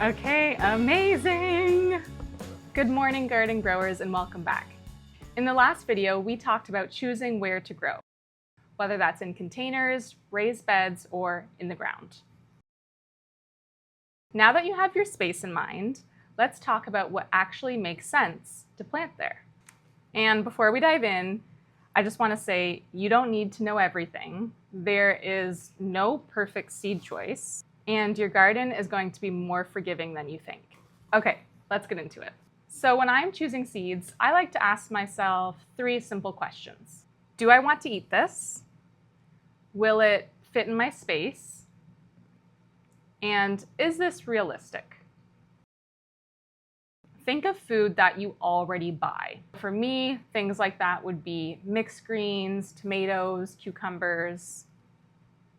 Okay, amazing! Good morning, garden growers, and welcome back. In the last video, we talked about choosing where to grow, whether that's in containers, raised beds, or in the ground. Now that you have your space in mind, let's talk about what actually makes sense to plant there. And before we dive in, I just want to say you don't need to know everything. There is no perfect seed choice, and your garden is going to be more forgiving than you think. Okay, let's get into it. So when I'm choosing seeds, I like to ask myself 3 simple questions. Do I want to eat this? Will it fit in my space? And is this realistic? Think of food that you already buy. For me, things like that would be mixed greens, tomatoes, cucumbers.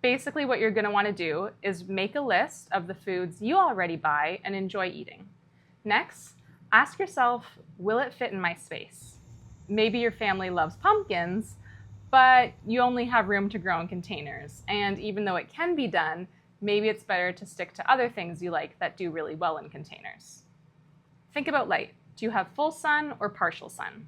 Basically, what you're going to want to do is make a list of the foods you already buy and enjoy eating. Next, ask yourself, will it fit in my space? Maybe your family loves pumpkins, but you only have room to grow in containers. And even though it can be done, maybe it's better to stick to other things you like that do really well in containers. Think about light. Do you have full sun or partial sun?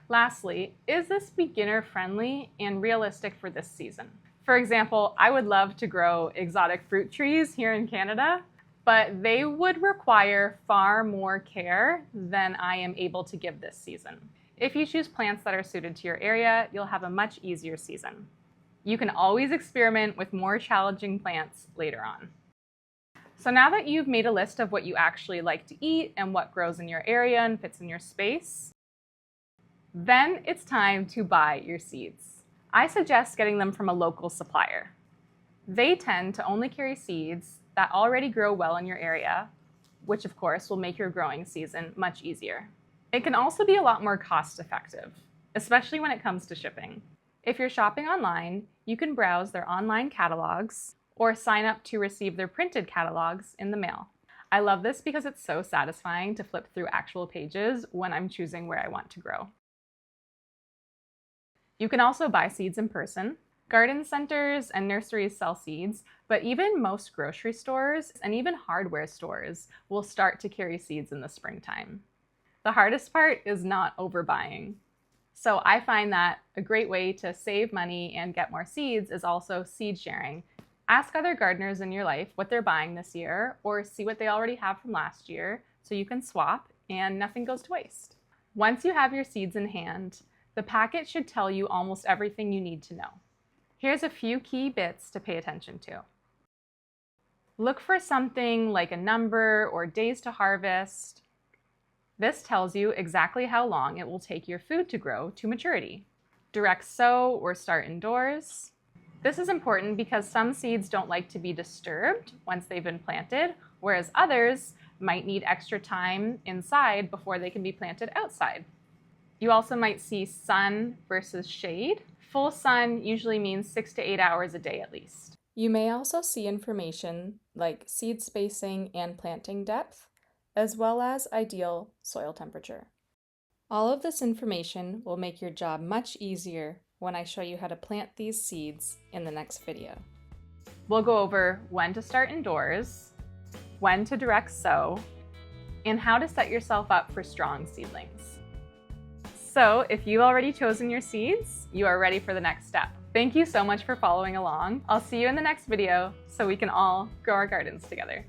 Lastly, is this beginner-friendly and realistic for this season? For example, I would love to grow exotic fruit trees here in Canada, but they would require far more care than I am able to give this season. If you choose plants that are suited to your area, you'll have a much easier season. You can always experiment with more challenging plants later on. So now that you've made a list of what you actually like to eat and what grows in your area and fits in your space, then it's time to buy your seeds. I suggest getting them from a local supplier. They tend to only carry seeds that already grow well in your area, which of course will make your growing season much easier. It can also be a lot more cost-effective, especially when it comes to shipping. If you're shopping online, you can browse their online catalogs or sign up to receive their printed catalogs in the mail. I love this because it's so satisfying to flip through actual pages when I'm choosing where I want to grow. You can also buy seeds in person. Garden centers and nurseries sell seeds, but even most grocery stores and even hardware stores will start to carry seeds in the springtime. The hardest part is not overbuying. So I find that a great way to save money and get more seeds is also seed sharing. Ask other gardeners in your life what they're buying this year, or see what they already have from last year so you can swap and nothing goes to waste. Once you have your seeds in hand, the packet should tell you almost everything you need to know. Here's a few key bits to pay attention to. Look for something like a number or days to harvest. This tells you exactly how long it will take your food to grow to maturity. Direct sow or start indoors. This is important because some seeds don't like to be disturbed once they've been planted, whereas others might need extra time inside before they can be planted outside. You also might see sun versus shade. Full sun usually means 6 to 8 hours a day at least. You may also see information like seed spacing and planting depth, as well as ideal soil temperature. All of this information will make your job much easier when I show you how to plant these seeds in the next video. We'll go over when to start indoors, when to direct sow, and how to set yourself up for strong seedlings. So if you've already chosen your seeds, you are ready for the next step. Thank you so much for following along. I'll see you in the next video so we can all grow our gardens together.